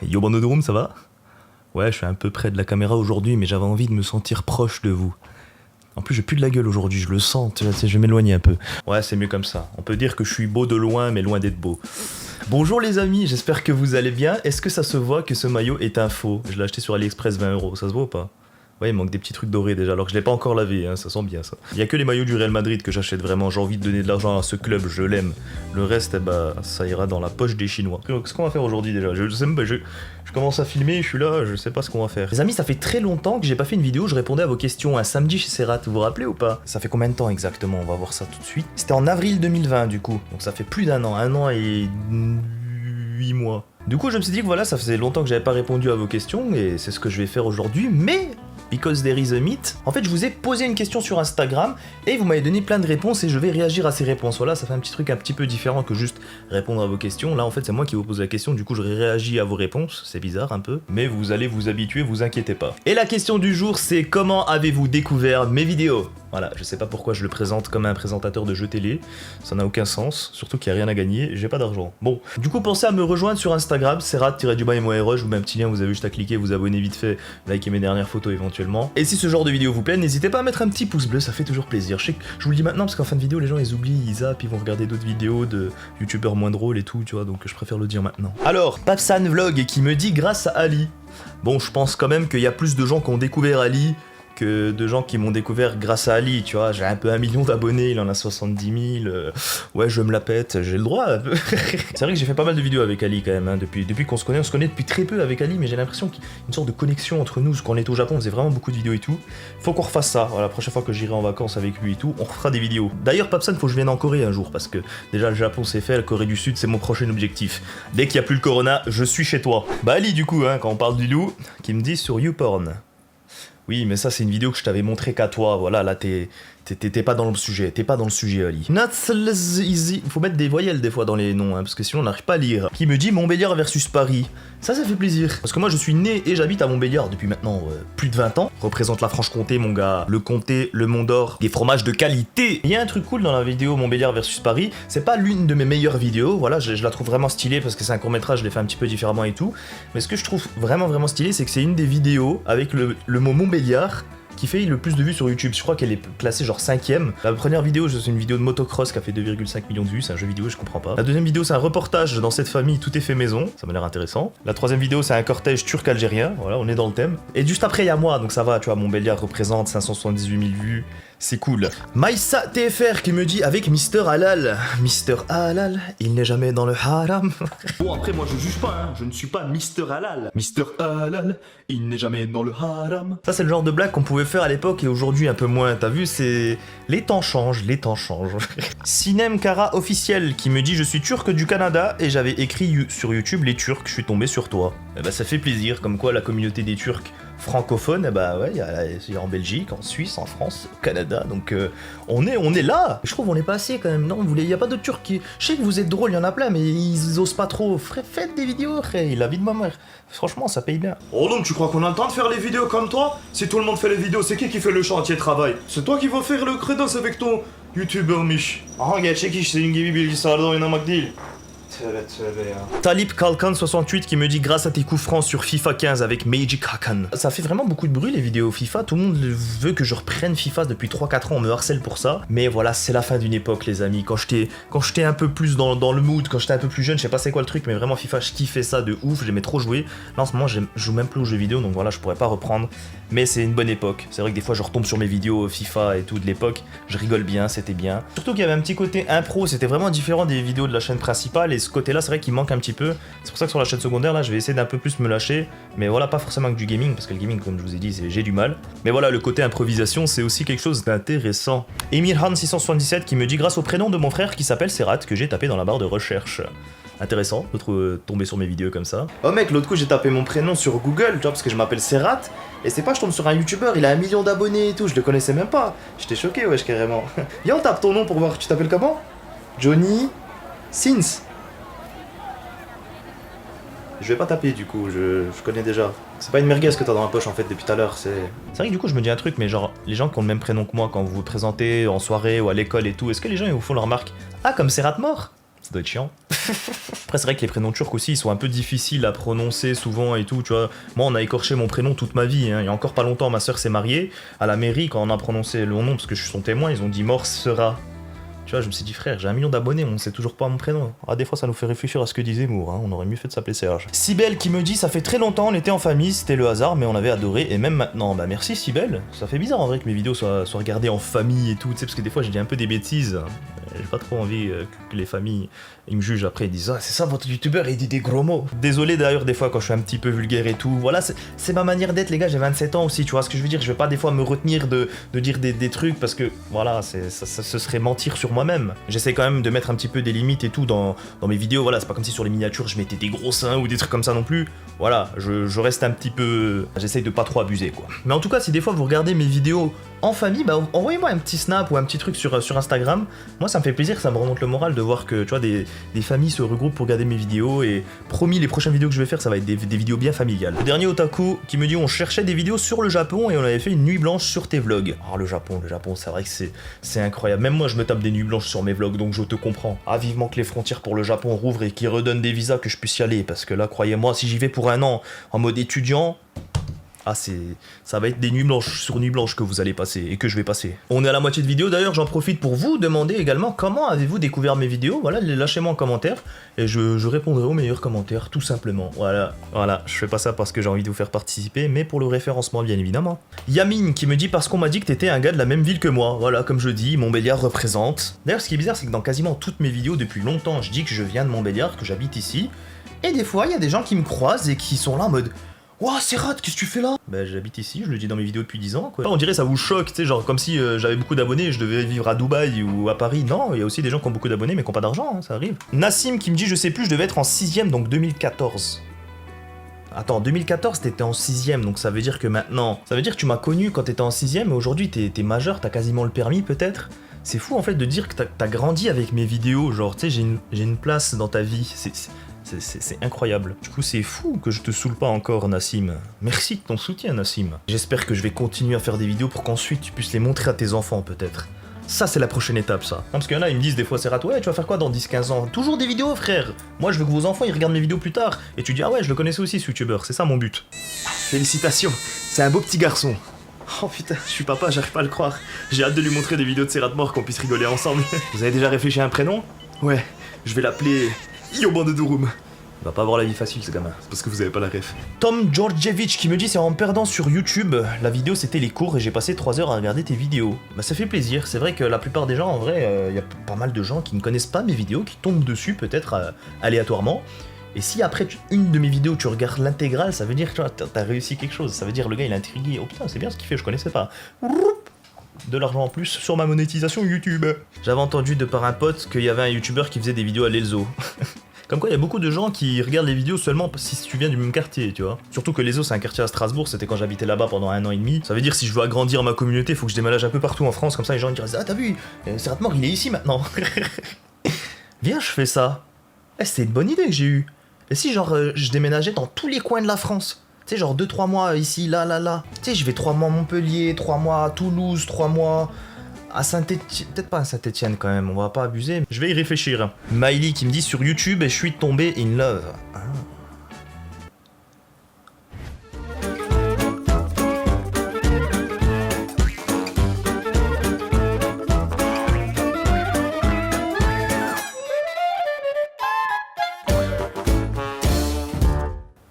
Yo Banodroom, ça va? Ouais, je suis un peu près de la caméra aujourd'hui, mais j'avais envie de me sentir proche de vous. En plus, j'ai plus de la gueule aujourd'hui, je le sens, tu vois, je vais m'éloigner un peu. Ouais, c'est mieux comme ça. On peut dire que je suis beau de loin, mais loin d'être beau. Bonjour les amis, j'espère que vous allez bien. Est-ce que ça se voit que ce maillot est un faux? Je l'ai acheté sur AliExpress 20 €, ça se voit ou pas? Ouais, il manque des petits trucs dorés déjà, alors que je l'ai pas encore lavé, hein, ça sent bien ça. Il y a que les maillots du Real Madrid que j'achète vraiment, j'ai envie de donner de l'argent à ce club, je l'aime. Le reste, eh bah, ça ira dans la poche des Chinois. Qu'est-ce qu'on va faire aujourd'hui déjà? Je sais même pas, je commence à filmer, je suis là, je sais pas ce qu'on va faire. Les amis, ça fait très longtemps que j'ai pas fait une vidéo, je répondais à vos questions un samedi chez Serrat, vous vous rappelez ou pas? Ça fait combien de temps exactement? On va voir ça tout de suite. C'était en avril 2020 du coup, donc ça fait plus d'un an et 8 mois. Du coup, je me suis dit que voilà, ça faisait longtemps que j'avais pas répondu à vos questions et c'est ce que je vais faire aujourd'hui, mais because there is a myth. En fait, je vous ai posé une question sur Instagram et vous m'avez donné plein de réponses et je vais réagir à ces réponses. Voilà, ça fait un petit truc un petit peu différent que juste répondre à vos questions. Là, en fait, c'est moi qui vous pose la question, du coup, je réagis à vos réponses. C'est bizarre un peu, mais vous allez vous habituer, vous inquiétez pas. Et la question du jour, c'est comment avez-vous découvert mes vidéos? Voilà, je sais pas pourquoi je le présente comme un présentateur de jeux télé, ça n'a aucun sens, surtout qu'il n'y a rien à gagner, j'ai pas d'argent. Bon, du coup pensez à me rejoindre sur Instagram, serrat-MORE, je vous mets un petit lien, vous avez juste à cliquer, vous abonner vite fait, liker mes dernières photos éventuellement. Et si ce genre de vidéo vous plaît, n'hésitez pas à mettre un petit pouce bleu, ça fait toujours plaisir. Je sais que je vous le dis maintenant parce qu'en fin de vidéo, les gens ils oublient, ils zappent, ils vont regarder d'autres vidéos de youtubeurs moins drôles et tout, tu vois, donc je préfère le dire maintenant. Alors, Papsan Vlog qui me dit grâce à Ali. Bon, je pense quand même qu'il y a plus de gens qui ont découvert Ali que de gens qui m'ont découvert grâce à Ali, tu vois, j'ai un peu 1 million d'abonnés, il en a 70 000, ouais je me la pète, j'ai le droit un peu. C'est vrai que j'ai fait pas mal de vidéos avec Ali quand même, hein, depuis qu'on se connaît, on se connaît depuis très peu avec Ali, mais j'ai l'impression qu'il y a une sorte de connexion entre nous, quand on était au Japon on faisait vraiment beaucoup de vidéos et tout. Faut qu'on refasse ça, voilà, la prochaine fois que j'irai en vacances avec lui et tout, on refera des vidéos. D'ailleurs Papsan, faut que je vienne en Corée un jour, parce que déjà le Japon c'est fait, la Corée du Sud c'est mon prochain objectif. Dès qu'il n'y a plus le corona, je suis chez toi. Bah Ali du coup, hein, quand on parle du loup, qui me dit sur YouPorn. Oui, mais ça, c'est une vidéo que je t'avais montré qu'à toi. Voilà, là, t'es pas dans le sujet. T'es pas dans le sujet, Ali. Not easy. Faut mettre des voyelles des fois dans les noms, hein, parce que sinon on n'arrive pas à lire. Qui me dit Montbéliard versus Paris. Ça fait plaisir. Parce que moi, je suis né et j'habite à Montbéliard depuis maintenant plus de 20 ans. Je représente la Franche-Comté, mon gars. Le comté, le Mont d'Or, des fromages de qualité. Il y a un truc cool dans la vidéo Montbéliard versus Paris. C'est pas l'une de mes meilleures vidéos. Voilà, je la trouve vraiment stylée parce que c'est un court-métrage, je l'ai fait un petit peu différemment et tout. Mais ce que je trouve vraiment stylé, c'est que c'est une des vidéos avec le mot Montbéliard qui fait le plus de vues sur YouTube. Je crois qu'elle est classée genre 5ème. La première vidéo, c'est une vidéo de motocross qui a fait 2,5 millions de vues, c'est un jeu vidéo, je comprends pas. La deuxième vidéo, c'est un reportage dans cette famille, tout est fait maison, ça m'a l'air intéressant. La troisième vidéo, c'est un cortège turc-algérien, voilà, on est dans le thème. Et juste après, il y a moi, donc ça va, tu vois, Montbéliard représente 578 000 vues, c'est cool. Maïssa TFR qui me dit avec Mister Halal. Mister Halal, il n'est jamais dans le haram. Bon, après, moi je juge pas, hein, je ne suis pas Mister Halal. Mister Halal, il n'est jamais dans le haram. Ça, c'est le genre de blague qu'on pouvait faire à l'époque et aujourd'hui un peu moins. T'as vu, c'est. Les temps changent, les temps changent. Sinem Kara officiel qui me dit je suis turc du Canada et j'avais écrit sur YouTube les Turcs, je suis tombé sur toi. Eh bah, ça fait plaisir, comme quoi la communauté des Turcs francophone, bah ouais, il y a en Belgique, en Suisse, en France, au Canada, donc on est là. Je trouve on est pas assez quand même, non, il y a pas de Turcs qui... Je sais que vous êtes drôles, il y en a plein, mais ils osent pas trop. Faites des vidéos, frère, la vie de ma mère. Franchement, ça paye bien. Oh donc tu crois qu'on a le temps de faire les vidéos comme toi? Si tout le monde fait les vidéos, c'est qui fait le chantier de travail? C'est toi qui vas faire le credos avec ton YouTuber Mich. Ah, regarde, c'est qui? C'est une gibi bilgisayarda oynamak değil. Talib Kalkan 68 qui me dit grâce à tes coups francs sur FIFA 15 avec Magic Hakan. Ça fait vraiment beaucoup de bruit les vidéos FIFA, tout le monde veut que je reprenne FIFA depuis 3-4 ans, on me harcèle pour ça. Mais voilà, c'est la fin d'une époque les amis, quand j'étais un peu plus dans le mood, quand j'étais un peu plus jeune, je sais pas c'est quoi le truc, mais vraiment FIFA je kiffais ça de ouf, j'aimais trop jouer. Là en ce moment je joue même plus aux jeux vidéo, donc voilà je pourrais pas reprendre. Mais c'est une bonne époque, c'est vrai que des fois je retombe sur mes vidéos FIFA et tout de l'époque, je rigole bien, c'était bien. Surtout qu'il y avait un petit côté impro, c'était vraiment différent des vidéos de la chaîne principale et ce côté là c'est vrai qu'il manque un petit peu. C'est pour ça que sur la chaîne secondaire là je vais essayer d'un peu plus me lâcher, mais voilà, pas forcément que du gaming parce que le gaming comme je vous ai dit j'ai du mal, mais voilà, le côté improvisation c'est aussi quelque chose d'intéressant. Emirhan 677 qui me dit grâce au prénom de mon frère qui s'appelle Serrat que j'ai tapé dans la barre de recherche. Intéressant de tomber sur mes vidéos comme ça. Oh mec, l'autre coup j'ai tapé mon prénom sur Google, tu vois, parce que je m'appelle Serrat, et c'est pas je tombe sur un youtubeur, il a 1 million d'abonnés et tout, je le connaissais même pas. J'étais choqué, wesh, carrément. Viens on tape ton nom pour voir, tu t'appelles comment? Johnny Sins. Je vais pas taper du coup, je connais déjà. C'est pas une merguez que t'as dans la poche en fait depuis tout à l'heure, c'est vrai que du coup je me dis un truc, mais genre les gens qui ont le même prénom que moi quand vous vous présentez en soirée ou à l'école et tout, est-ce que les gens ils vous font leur remarque? Ah, comme Serrat mort? doit être chiant. Après, c'est vrai que les prénoms turcs aussi, ils sont un peu difficiles à prononcer souvent et tout, tu vois. Moi, on a écorché mon prénom toute ma vie, hein. Il y a encore pas longtemps, ma soeur s'est mariée. À la mairie, quand on a prononcé le nom, parce que je suis son témoin, ils ont dit Mors sera. Tu vois, je me suis dit, frère, j'ai 1 million d'abonnés, on sait toujours pas mon prénom. Ah, des fois, ça nous fait réfléchir à ce que dit Zemmour, hein. On aurait mieux fait de s'appeler Serge. Cybelle qui me dit, ça fait très longtemps, on était en famille, c'était le hasard, mais on avait adoré, et même maintenant. Bah, merci Cybelle. Ça fait bizarre en vrai que mes vidéos soient regardées en famille et tout, tu sais, parce que des fois, j'ai dit un peu des bêtises. J'ai pas trop envie que les familles ils me jugent après, ils disent ah c'est ça votre youtubeur, il dit des gros mots. Désolé d'ailleurs des fois quand je suis un petit peu vulgaire et tout, voilà c'est ma manière d'être les gars, j'ai 27 ans aussi, tu vois ce que je veux dire, je vais pas des fois me retenir de dire des trucs parce que voilà, ce serait mentir sur moi-même. J'essaie quand même de mettre un petit peu des limites et tout dans mes vidéos, voilà, c'est pas comme si sur les miniatures je mettais des gros seins ou des trucs comme ça non plus, voilà, je reste un petit peu, j'essaye de pas trop abuser quoi. Mais en tout cas si des fois vous regardez mes vidéos en famille, bah envoyez-moi un petit snap ou un petit truc sur Instagram, moi ça me fait plaisir, ça me remonte le moral de voir que tu vois des familles se regroupent pour regarder mes vidéos et promis les prochaines vidéos que je vais faire ça va être des vidéos bien familiales. Le dernier otaku qui me dit on cherchait des vidéos sur le Japon et on avait fait une nuit blanche sur tes vlogs. Ah le Japon c'est vrai que c'est incroyable, même moi je me tape des nuits blanches sur mes vlogs donc je te comprends. Ah vivement que les frontières pour le Japon rouvrent et qu'ils redonnent des visas que je puisse y aller parce que là croyez-moi si j'y vais pour 1 an en mode étudiant, ah ça va être des nuits blanches sur nuits blanches que vous allez passer et que je vais passer. On est à la moitié de vidéo d'ailleurs, j'en profite pour vous demander également comment avez-vous découvert mes vidéos, voilà, lâchez-moi en commentaire et je répondrai aux meilleurs commentaires tout simplement. Voilà, je fais pas ça parce que j'ai envie de vous faire participer mais pour le référencement bien évidemment. Yamine qui me dit parce qu'on m'a dit que t'étais un gars de la même ville que moi, voilà comme je dis, Montbéliard représente. D'ailleurs ce qui est bizarre c'est que dans quasiment toutes mes vidéos depuis longtemps je dis que je viens de Montbéliard, que j'habite ici et des fois il y a des gens qui me croisent et qui sont là en mode Wouah, Serhat, qu'est-ce que tu fais là? Bah, j'habite ici, je le dis dans mes vidéos depuis 10 ans, quoi. On dirait ça vous choque, tu sais, genre comme si j'avais beaucoup d'abonnés et je devais vivre à Dubaï ou à Paris. Non, il y a aussi des gens qui ont beaucoup d'abonnés mais qui n'ont pas d'argent, hein, ça arrive. Nassim qui me dit, je sais plus, je devais être en 6ème, donc 2014. Attends, 2014, t'étais en 6ème, donc ça veut dire que maintenant... Ça veut dire que tu m'as connu quand t'étais en 6ème, et aujourd'hui t'es majeur, t'as quasiment le permis peut-être. C'est fou en fait de dire que t'as grandi avec mes vidéos, genre, tu sais, j'ai une place dans ta vie, c'est incroyable. Du coup, c'est fou que je te saoule pas encore, Nassim. Merci de ton soutien, Nassim. J'espère que je vais continuer à faire des vidéos pour qu'ensuite tu puisses les montrer à tes enfants, peut-être. Ça, c'est la prochaine étape, ça. Non, parce qu'il y en a, ils me disent des fois, Serhat, ouais, tu vas faire quoi dans 10-15 ans? Toujours des vidéos, frère. Moi, je veux que vos enfants, ils regardent mes vidéos plus tard. Et tu dis, ah ouais, je le connaissais aussi, ce youtubeur. C'est ça mon but. Félicitations. C'est un beau petit garçon. Oh putain, je suis papa, j'arrive pas à le croire. J'ai hâte de lui montrer des vidéos de Serhat mort qu'on puisse rigoler ensemble. Vous avez déjà réfléchi à un prénom? Ouais, je vais l'appeler Yobandedurum. Il va pas avoir la vie facile ce gamin, c'est parce que vous avez pas la ref. Tom Georgievich qui me dit c'est en perdant sur YouTube, la vidéo c'était les cours et j'ai passé 3 heures à regarder tes vidéos. Bah ça fait plaisir, c'est vrai que la plupart des gens en vrai, il y a pas mal de gens qui ne connaissent pas mes vidéos, qui tombent dessus peut-être aléatoirement. Et si après une de mes vidéos tu regardes l'intégrale, ça veut dire que t'as réussi quelque chose, ça veut dire le gars il est intrigué, oh putain c'est bien ce qu'il fait, je connaissais pas. De l'argent en plus sur ma monétisation YouTube. J'avais entendu de par un pote qu'il y avait un youtubeur qui faisait des vidéos à l'Elzo. Comme quoi, il y a beaucoup de gens qui regardent les vidéos seulement si tu viens du même quartier, tu vois. Surtout que l'Elzo, c'est un quartier à Strasbourg, c'était quand j'habitais là-bas pendant 1 an et demi. Ça veut dire si je veux agrandir ma communauté, faut que je déménage un peu partout en France, comme ça les gens ils disent ah t'as vu, Serhat mort il est ici maintenant. Viens, je fais ça. C'est une bonne idée que j'ai eue. Et si genre je déménageais dans tous les coins de la France? Tu sais, genre 2-3 mois ici, là. Tu sais, je vais 3 mois à Montpellier, 3 mois à Toulouse, 3 mois... à Saint-Etienne, peut-être pas à Saint-Etienne quand même, on va pas abuser. Je vais y réfléchir. Miley qui me dit sur YouTube et je suis tombé in love. Ah.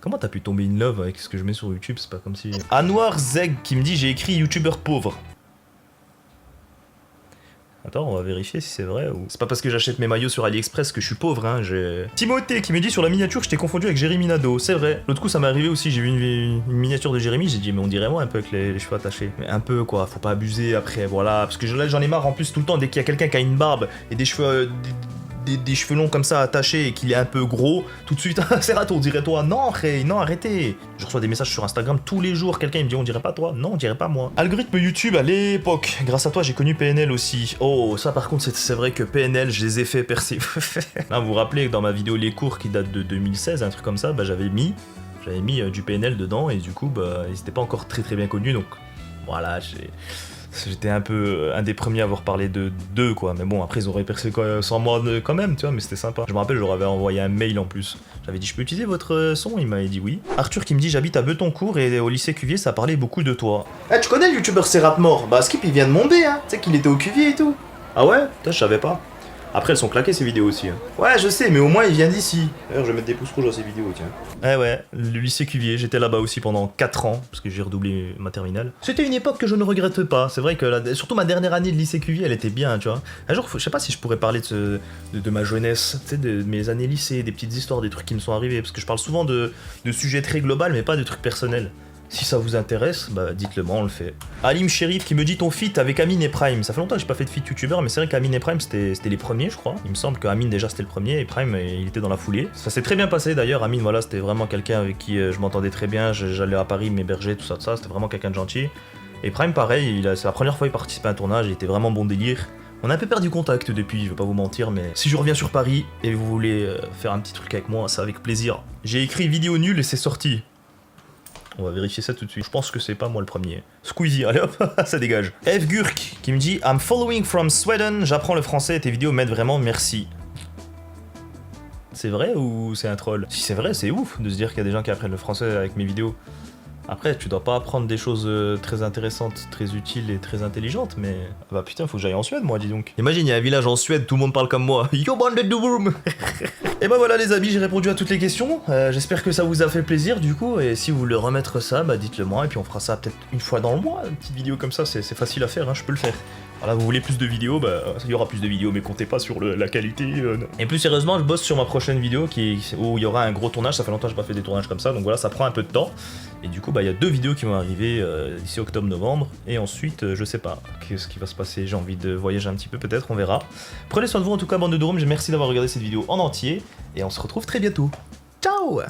Comment t'as pu tomber in love avec ce que je mets sur YouTube? C'est pas comme si... Anwar Zeg qui me dit j'ai écrit youtubeur pauvre. Attends, on va vérifier si c'est vrai ou... C'est pas parce que j'achète mes maillots sur AliExpress que je suis pauvre, hein, j'ai... Timothée qui me dit sur la miniature, je t'ai confondu avec Jérémy Nadeau, c'est vrai. L'autre coup, ça m'est arrivé aussi, j'ai vu une miniature de Jérémy, j'ai dit, mais on dirait moi un peu avec les cheveux attachés. Mais un peu, quoi, faut pas abuser après, voilà. Parce que là, j'en ai marre en plus tout le temps, dès qu'il y a quelqu'un qui a une barbe et des cheveux... Des cheveux longs comme ça attachés et qu'il est un peu gros, tout de suite, Serhat, on dirait toi. Non, Ray, non, arrêtez. Je reçois des messages sur Instagram tous les jours, quelqu'un il me dit on dirait pas toi. Non, on dirait pas moi. Algorithme YouTube à l'époque. Grâce à toi, j'ai connu PNL aussi. Oh, ça par contre, c'est vrai que PNL, je les ai fait percer. Là, vous vous rappelez que dans ma vidéo Les cours qui date de 2016, un truc comme ça, bah j'avais mis du PNL dedans et du coup, bah, ils étaient pas encore très bien connus, donc voilà, J'étais un peu un des premiers à avoir parlé d'eux, quoi. Mais bon, après, ils auraient percé sans moi quand même, tu vois, mais c'était sympa. Je me rappelle, je leur avais envoyé un mail en plus. J'avais dit, je peux utiliser votre son? Il m'avait dit oui. Arthur qui me dit, j'habite à Betoncourt et au lycée Cuvier, ça parlait beaucoup de toi. Eh, tu connais le youtubeur C'est Rap Mort? Bah, Skip, il vient de Mondé, hein. Tu sais qu'il était au Cuvier et tout. Ah ouais? Putain, je savais pas. Après, elles sont claquées ces vidéos aussi. Hein. Ouais, je sais, mais au moins il vient d'ici. D'ailleurs, je vais mettre des pouces rouges dans ces vidéos, tiens. Eh ouais, le lycée Cuvier, j'étais là-bas aussi pendant 4 ans, parce que j'ai redoublé ma terminale. C'était une époque que je ne regrette pas. C'est vrai que surtout ma dernière année de lycée Cuvier, elle était bien, tu vois. Un jour, je sais pas si je pourrais parler de ma jeunesse, tu sais, de mes années lycée, des petites histoires, des trucs qui me sont arrivés, parce que je parle souvent de sujets très globaux, mais pas de trucs personnels. Si ça vous intéresse, bah dites-le moi, on le fait. Alim Sherif qui me dit ton feat avec Amine et Prime. Ça fait longtemps que j'ai pas fait de feat youtubeur, mais c'est vrai qu'Amine et Prime c'était les premiers, je crois. Il me semble qu'Amine déjà c'était le premier et Prime il était dans la foulée. Ça s'est très bien passé d'ailleurs. Amine, voilà, c'était vraiment quelqu'un avec qui je m'entendais très bien. J'allais à Paris m'héberger, tout ça. C'était vraiment quelqu'un de gentil. Et Prime, pareil, c'est la première fois qu'il participait à un tournage, il était vraiment bon délire. On a un peu perdu contact depuis, je vais pas vous mentir, mais si je reviens sur Paris et vous voulez faire un petit truc avec moi, c'est avec plaisir. J'ai écrit vidéo nulle et c'est sorti. On va vérifier ça tout de suite. Je pense que c'est pas moi le premier. Squeezie, allez hop, ça dégage. F. Gurk qui me dit I'm following from Sweden, j'apprends le français et tes vidéos m'aident vraiment, merci. C'est vrai ou c'est un troll? Si c'est vrai, c'est ouf de se dire qu'il y a des gens qui apprennent le français avec mes vidéos. Après, tu dois pas apprendre des choses très intéressantes, très utiles et très intelligentes, mais... Bah putain, faut que j'aille en Suède, moi, dis donc. Imagine, il y a un village en Suède, tout le monde parle comme moi. Yo, banded de boom. Et bah voilà les amis, j'ai répondu à toutes les questions. J'espère que ça vous a fait plaisir, du coup, et si vous voulez remettre ça, bah dites-le moi, et puis on fera ça peut-être une fois dans le mois. Une petite vidéo comme ça, c'est facile à faire, hein, je peux le faire. Voilà, vous voulez plus de vidéos, bah il y aura plus de vidéos, mais comptez pas sur la qualité. Non. Et plus sérieusement, je bosse sur ma prochaine vidéo où il y aura un gros tournage. Ça fait longtemps que j'ai pas fait des tournages comme ça, donc voilà, ça prend un peu de temps. Et du coup, bah il y a 2 vidéos qui vont arriver d'ici octobre-novembre. Et ensuite, je sais pas qu'est-ce qui va se passer. J'ai envie de voyager un petit peu, peut-être, on verra. Prenez soin de vous en tout cas, bande de drômes. Merci d'avoir regardé cette vidéo en entier, et on se retrouve très bientôt. Ciao!